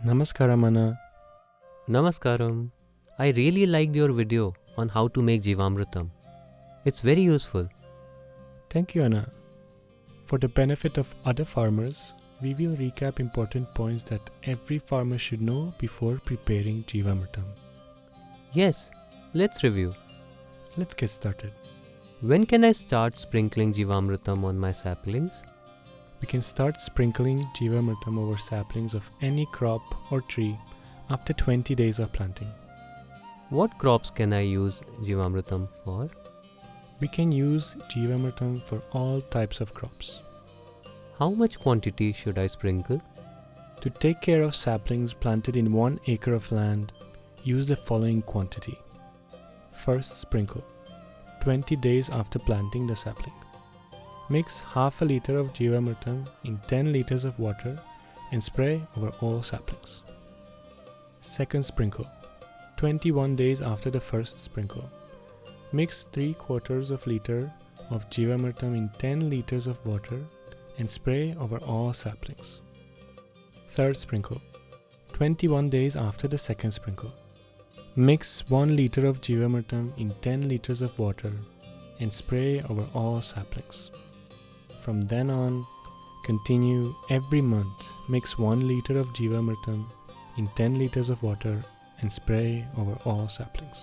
Namaskaram, Anna. Namaskaram. I really liked your video on how to make Jivamrutam. It's very useful. Thank you, Anna. For the benefit of other farmers, we will recap important points that every farmer should know before preparing Jivamrutam. Yes, let's review. Let's get started. When can I start sprinkling Jivamrutam on my saplings? We can start sprinkling Jivamrutam over saplings of any crop or tree after 20 days of planting. What crops can I use Jivamrutam for? We can use Jivamrutam for all types of crops. How much quantity should I sprinkle? To take care of saplings planted in 1 acre of land, use the following quantity. First sprinkle, 20 days after planting the sapling. Mix half a liter of Jivamrutam in 10 liters of water and spray over all saplings. Second sprinkle, 21 days after the first sprinkle. Mix 3/4 of liter of Jivamrutam in 10 liters of water and spray over all saplings. Third sprinkle, 21 days after the second sprinkle. Mix 1 liter of Jivamrutam in 10 liters of water and spray over all saplings. From then on, continue every month. Mix 1 liter of Jivamrutam in 10 liters of water and spray over all saplings.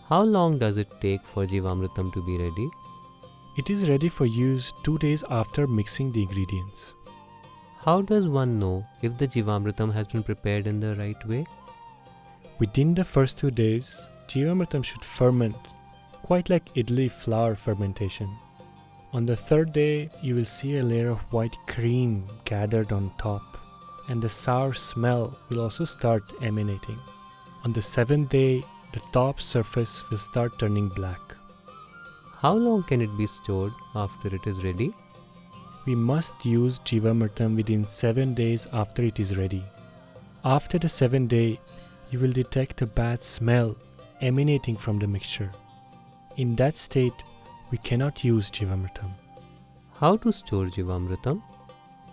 How long does it take for Jivamrutam to be ready? It is ready for use 2 days after mixing the ingredients. How does one know if the Jivamrutam has been prepared in the right way? Within the first 2 days, Jivamrutam should ferment, quite like idli flour fermentation. On the third day, you will see a layer of white cream gathered on top, and the sour smell will also start emanating. On the 7th day, the top surface will start turning black. How long can it be stored after it is ready? We must use Jivamrutam within 7 days after it is ready. After the 7th day, you will detect a bad smell emanating from the mixture. In that state, we cannot use Jivamrutam. How to store Jivamrutam?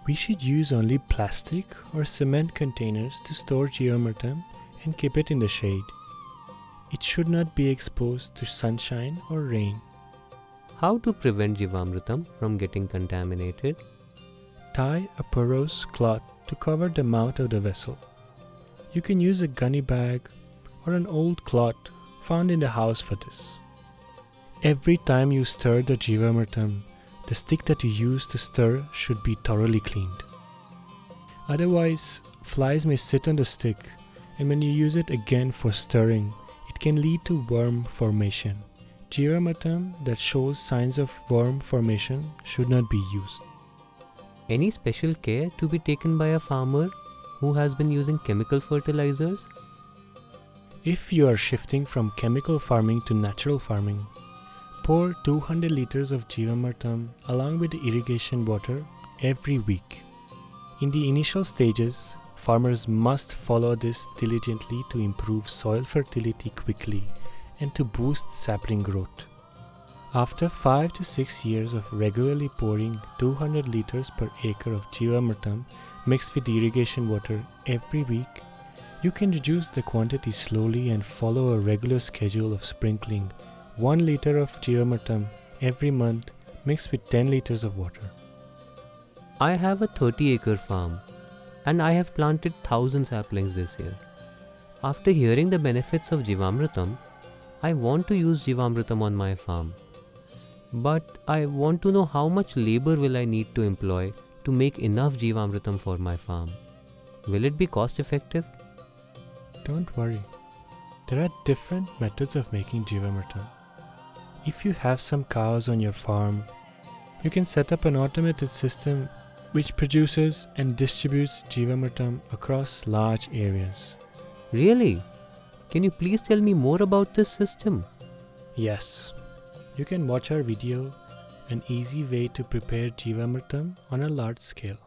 We should use only plastic or cement containers to store Jivamrutam and keep it in the shade. It should not be exposed to sunshine or rain. How to prevent Jivamrutam from getting contaminated? Tie a porous cloth to cover the mouth of the vessel. You can use a gunny bag or an old cloth found in the house for this. Every time you stir the Jivamrutam, the stick that you use to stir should be thoroughly cleaned. Otherwise, flies may sit on the stick, and when you use it again for stirring, it can lead to worm formation. Jivamrutam that shows signs of worm formation should not be used. Any special care to be taken by a farmer who has been using chemical fertilizers? If you are shifting from chemical farming to natural farming, pour 200 liters of Jivamrutam along with the irrigation water every week. In the initial stages, farmers must follow this diligently to improve soil fertility quickly and to boost sapling growth. After 5 to 6 years of regularly pouring 200 liters per acre of Jivamrutam mixed with irrigation water every week, you can reduce the quantity slowly and follow a regular schedule of sprinkling 1 liter of Jivamrutam every month mixed with 10 liters of water. I have a 30-acre farm and I have planted 1,000 saplings this year. After hearing the benefits of Jivamrutam, I want to use Jivamrutam on my farm. But I want to know how much labor will I need to employ to make enough Jivamrutam for my farm. Will it be cost effective? Don't worry. There are different methods of making Jivamrutam. If you have some cows on your farm, you can set up an automated system which produces and distributes Jivamrutam across large areas. Really? Can you please tell me more about this system? Yes. You can watch our video, An Easy Way to Prepare Jivamrutam on a Large Scale.